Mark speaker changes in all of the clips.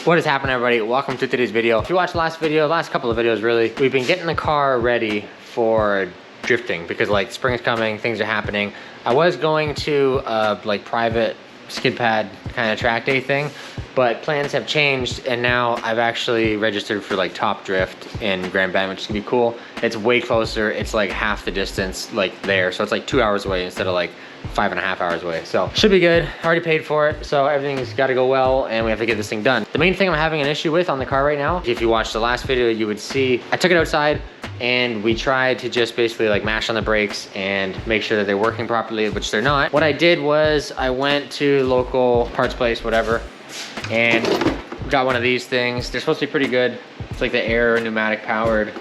Speaker 1: What is happening, everybody? Welcome to today's video. If you watched the last video, last couple of videos really, we've been getting the car ready for drifting because like spring is coming, things are happening. I was going to like private skid pad kind of track day thing, but plans have changed and now I've actually registered for like Top Drift in Grand Bend, which is gonna be cool. It's way closer. It's like half the distance like there. So it's like 2 hours away instead of like 5.5 hours away. So should be good. Already paid for it. So everything's got to go well and we have to get this thing done. The main thing I'm having an issue with on the car right now, if you watched the last video, you would see I took it outside and we tried to just basically like mash on the brakes and make sure that they're working properly, which they're not. What I did was I went to local parts place, whatever, and got one of these things. They're supposed to be pretty good. It's like the air pneumatic powered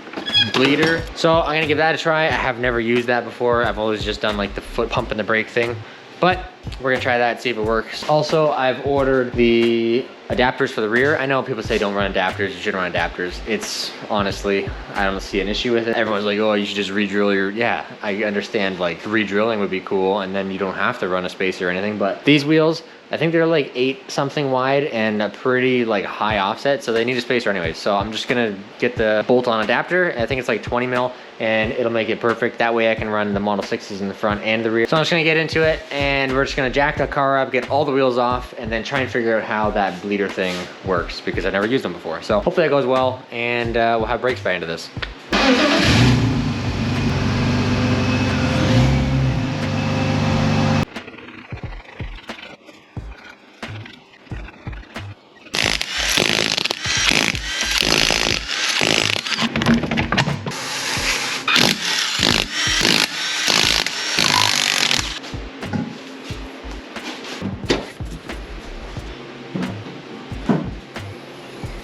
Speaker 1: bleeder. So I'm gonna give that a try. I have never used that before. I've always just done like the foot pump and the brake thing, but we're gonna try that, see if it works. Also, I've ordered the adapters for the rear. I know people say don't run adapters, you should run adapters. It's honestly, I don't see an issue with it. Everyone's like, oh, you should just re-drill your, yeah, I understand like re-drilling would be cool and then you don't have to run a spacer or anything, but these wheels, I think they're like 8 something wide and a pretty like high offset, so they need a spacer anyways. So I'm just gonna get the bolt-on adapter. I think it's like 20 mil and it'll make it perfect. That way I can run the Model 6s in the front and the rear. So I'm just gonna get into it and we're just gonna jack the car up, get all the wheels off, and then try and figure out how that bleeder thing works because I've never used them before. So hopefully that goes well and we'll have brakes by the end of this.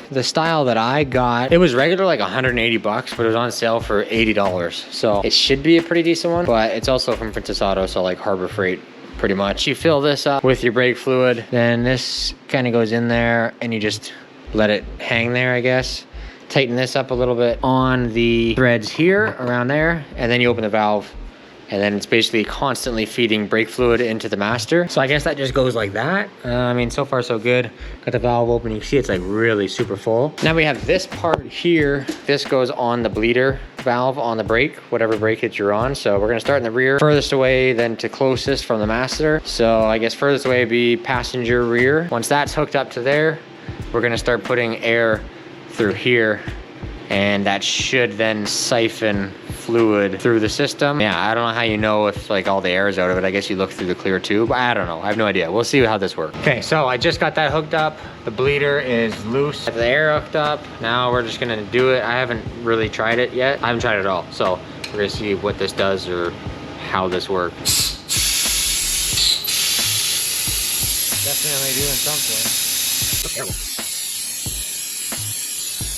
Speaker 1: The style that I got, it was regular like 180 bucks, but it was on sale for $80. So it should be a pretty decent one, but it's also from Princess Auto, so like Harbor Freight pretty much. You fill this up with your brake fluid, then this kind of goes in there and you just let it hang there, I guess. Tighten this up a little bit on the threads here, around there, and then you open the valve. And then it's basically constantly feeding brake fluid into the master. So I guess that just goes like that. I mean, so far so good. Got the valve open, you can see it's like really super full. Now we have this part here. This goes on the bleeder valve on the brake, whatever brake hit you're on. So we're gonna start in the rear, furthest away then to closest from the master. So I guess furthest away would be passenger rear. Once that's hooked up to there, we're gonna start putting air through here. And that should then siphon fluid through the system. Yeah, I don't know how you know if like all the air is out of it. I guess you look through the clear tube. I don't know, I have no idea. We'll see how this works. Okay, so I just got that hooked up. The bleeder is loose. The air hooked up. Now we're just gonna do it. I haven't really tried it yet. I haven't tried it at all. So we're gonna see what this does or how this works. Definitely doing something.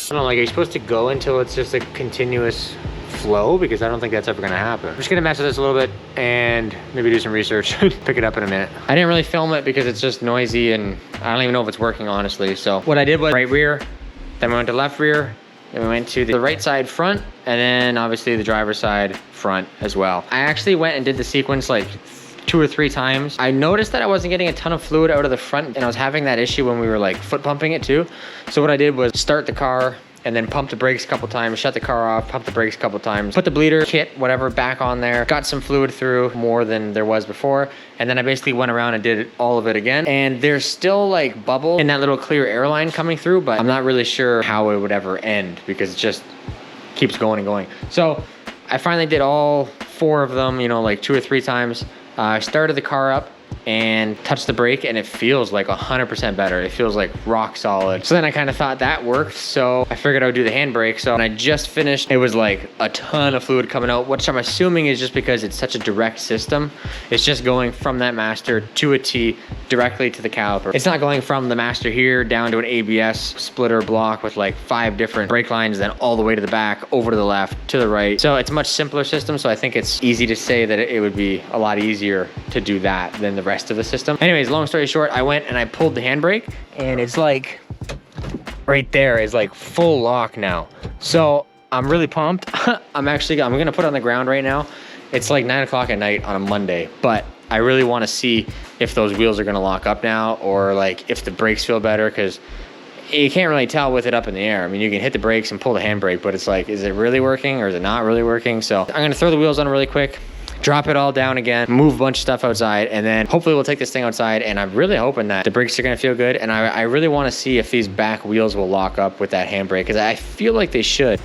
Speaker 1: I don't know, like, are you supposed to go until it's just a continuous flow? Because I don't think that's ever gonna happen. I'm just gonna mess with this a little bit and maybe do some research, pick it up in a minute. I didn't really film it because it's just noisy and I don't even know if it's working, honestly. So what I did was right rear, then we went to left rear, then we went to the right side front, and then obviously the driver's side front as well. I actually went and did the sequence like 2 or 3 times. I noticed that I wasn't getting a ton of fluid out of the front and I was having that issue when we were like foot pumping it too. So what I did was start the car and then pump the brakes a couple times, shut the car off, pump the brakes a couple times, put the bleeder kit, whatever, back on there, got some fluid through, more than there was before. And then I basically went around and did all of it again. And there's still like bubble in that little clear airline coming through, but I'm not really sure how it would ever end because it just keeps going and going. So I finally did all 4 of them, you know, like 2 or 3 times. I started the car up and touched the brake and it feels like 100% better. It feels like rock solid. So then I kind of thought that worked. So I figured I would do the handbrake. So when I just finished, it was like a ton of fluid coming out, which I'm assuming is just because it's such a direct system. It's just going from that master to a T directly to the caliper. It's not going from the master here down to an ABS splitter block with like 5 different brake lines, then all the way to the back, over to the left, to the right. So it's a much simpler system. So I think it's easy to say that it would be a lot easier to do that than the rest of the system. Anyways, long story short, I went and I pulled the handbrake and it's like right there is like full lock now. So I'm really pumped. I'm gonna put it on the ground right now. It's like 9 o'clock at night on a Monday, but I really want to see if those wheels are going to lock up now, or like if the brakes feel better, because you can't really tell with it up in the air. I mean, you can hit the brakes and pull the handbrake, but it's like, is it really working or is it not really working? So I'm gonna throw the wheels on really quick, drop it all down again, move a bunch of stuff outside, and then hopefully we'll take this thing outside. And I'm really hoping that the brakes are gonna feel good. And I really wanna see if these back wheels will lock up with that handbrake, because I feel like they should.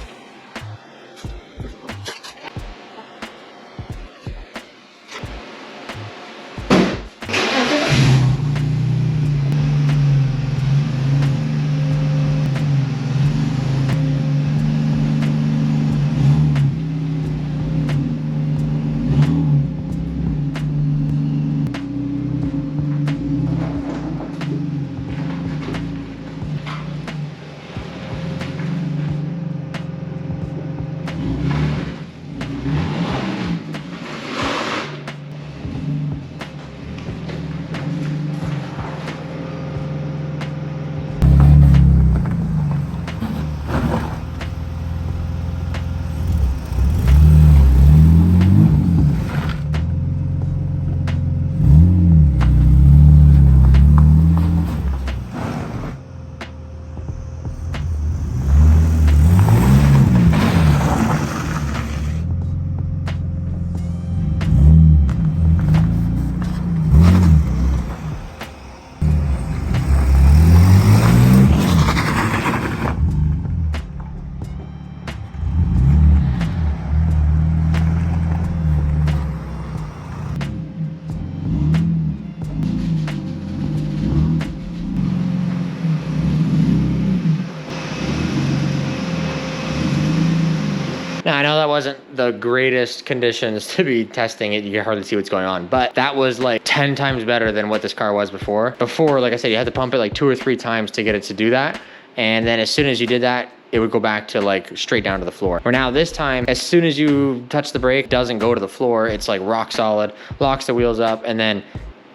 Speaker 1: Now, I know that wasn't the greatest conditions to be testing it. You can hardly see what's going on, but that was like 10 times better than what this car was before. Before, like I said, you had to pump it like 2 or 3 times to get it to do that. And then as soon as you did that, it would go back to like straight down to the floor. Where now this time, as soon as you touch the brake, it doesn't go to the floor. It's like rock solid, locks the wheels up, and then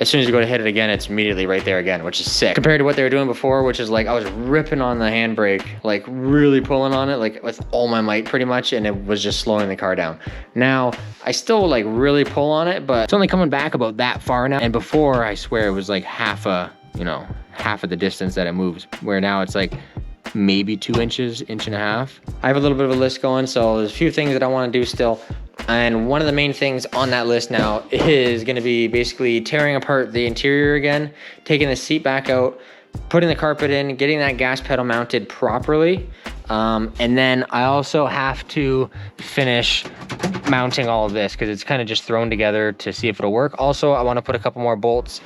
Speaker 1: as soon as you go to hit it again, it's immediately right there again, which is sick. Compared to what they were doing before, which is like, I was ripping on the handbrake, like really pulling on it, like with all my might pretty much, and it was just slowing the car down. Now, I still like really pull on it, but it's only coming back about that far now. And before, I swear it was like half of the distance that it moves, where now it's like maybe 2 inches, 1.5 inches. I have a little bit of a list going, so there's a few things that I wanna do still. And one of the main things on that list now is gonna be basically tearing apart the interior again, taking the seat back out, putting the carpet in, getting that gas pedal mounted properly. And then I also have to finish mounting all of this because it's kind of just thrown together to see if it'll work. Also, I wanna put a couple more bolts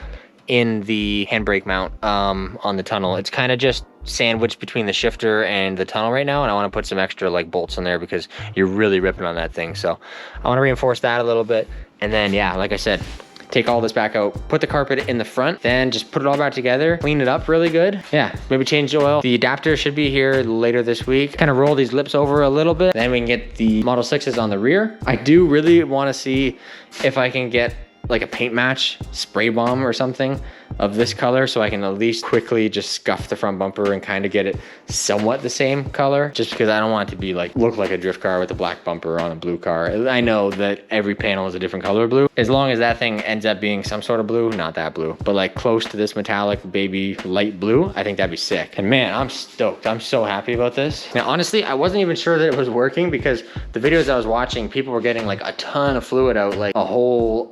Speaker 1: in the handbrake mount on the tunnel. It's kind of just sandwiched between the shifter and the tunnel right now, and I want to put some extra like bolts in there because you're really ripping on that thing. So I want to reinforce that a little bit, and then yeah, like I said, take all this back out, put the carpet in the front, then just put it all back together, clean it up really good. Yeah, maybe change the oil. The adapter should be here later this week. Kind of roll these lips over a little bit, then we can get the Model 6s on the rear. I do really want to see if I can get like a paint match spray bomb or something of this color, so I can at least quickly just scuff the front bumper and kind of get it somewhat the same color, just because I don't want it to be like look like a drift car with a black bumper on a blue car. I know that every panel is a different color of blue. As long as that thing ends up being some sort of blue, not that blue, but like close to this metallic baby light blue, I think that'd be sick. And man, I'm stoked. I'm so happy about this. Now honestly, I wasn't even sure that it was working because the videos I was watching, people were getting like a ton of fluid out, like a whole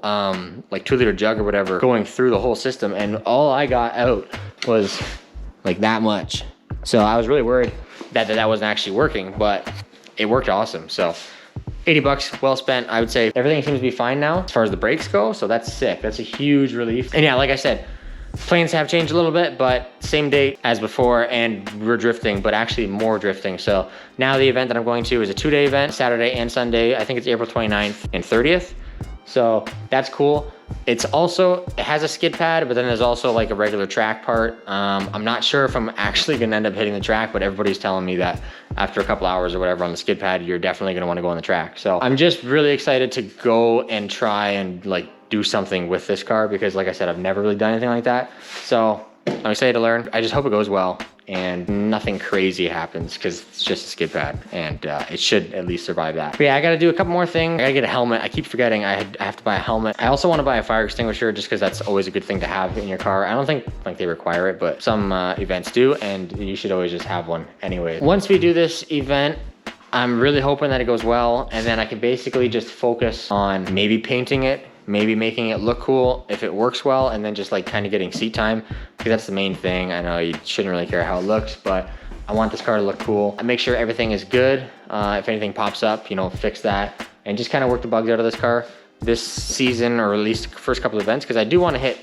Speaker 1: like 2-liter jug or whatever going through the whole system, and all I got out was like that much. So I was really worried that wasn't actually working, but it worked awesome. So 80 bucks, well spent. I would say everything seems to be fine now as far as the brakes go, so that's sick. That's a huge relief. And yeah, like I said, plans have changed a little bit, but same date as before, and we're drifting, but actually more drifting. So now the event that I'm going to is a 2-day event, Saturday and Sunday. I think it's April 29th and 30th. So that's cool. It has a skid pad, but then there's also like a regular track part. I'm not sure if I'm actually gonna end up hitting the track, but everybody's telling me that after a couple hours or whatever on the skid pad, you're definitely gonna wanna go on the track. So I'm just really excited to go and try and like do something with this car because like I said, I've never really done anything like that. So I'm excited to learn. I just hope it goes well and nothing crazy happens because it's just a skid pad and it should at least survive that. But yeah, I gotta do a couple more things. I gotta get a helmet. I keep forgetting I have to buy a helmet. I also wanna buy a fire extinguisher just because that's always a good thing to have in your car. I don't think like they require it, but some events do, and you should always just have one anyway. Once we do this event, I'm really hoping that it goes well, and then I can basically just focus on maybe painting it, maybe making it look cool if it works well, and then just like kind of getting seat time, because that's the main thing. I know you shouldn't really care how it looks, but I want this car to look cool. I make sure everything is good. If anything pops up, you know, fix that, and just kind of work the bugs out of this car this season, or at least first couple of events, because I do want to hit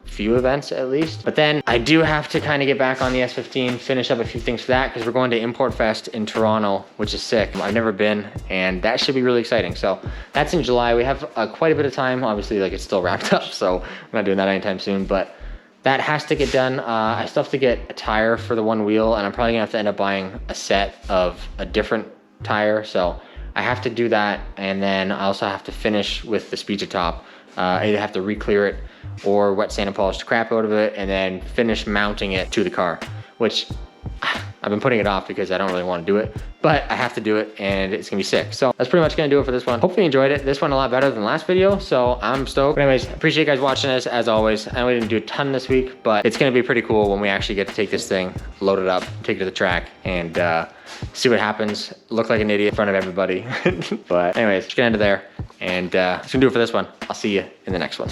Speaker 1: few events at least. But then I do have to kind of get back on the S15, finish up a few things for that, because we're going to Import Fest in Toronto, which is sick. I've never been, and that should be really exciting. So that's in July. We have quite a bit of time. Obviously, like, it's still wrapped up, so I'm not doing that anytime soon, but that has to get done. I still have to get a tire for the one wheel, and I'm probably gonna have to end up buying a set of a different tire. So I have to do that, and then I also have to finish with the speecher top. I either have to re-clear it or wet sand and polish the crap out of it, and then finish mounting it to the car, which I've been putting it off because I don't really want to do it, but I have to do it, and it's gonna be sick. So that's pretty much gonna do it for this one. Hopefully you enjoyed it. This one a lot better than the last video, so I'm stoked. But anyways, appreciate you guys watching this as always. I know we didn't do a ton this week, but it's gonna be pretty cool when we actually get to take this thing, load it up, take it to the track, and see what happens. Look like an idiot in front of everybody. But anyways, just gonna end it there, and that's gonna do it for this one. I'll see you in the next one.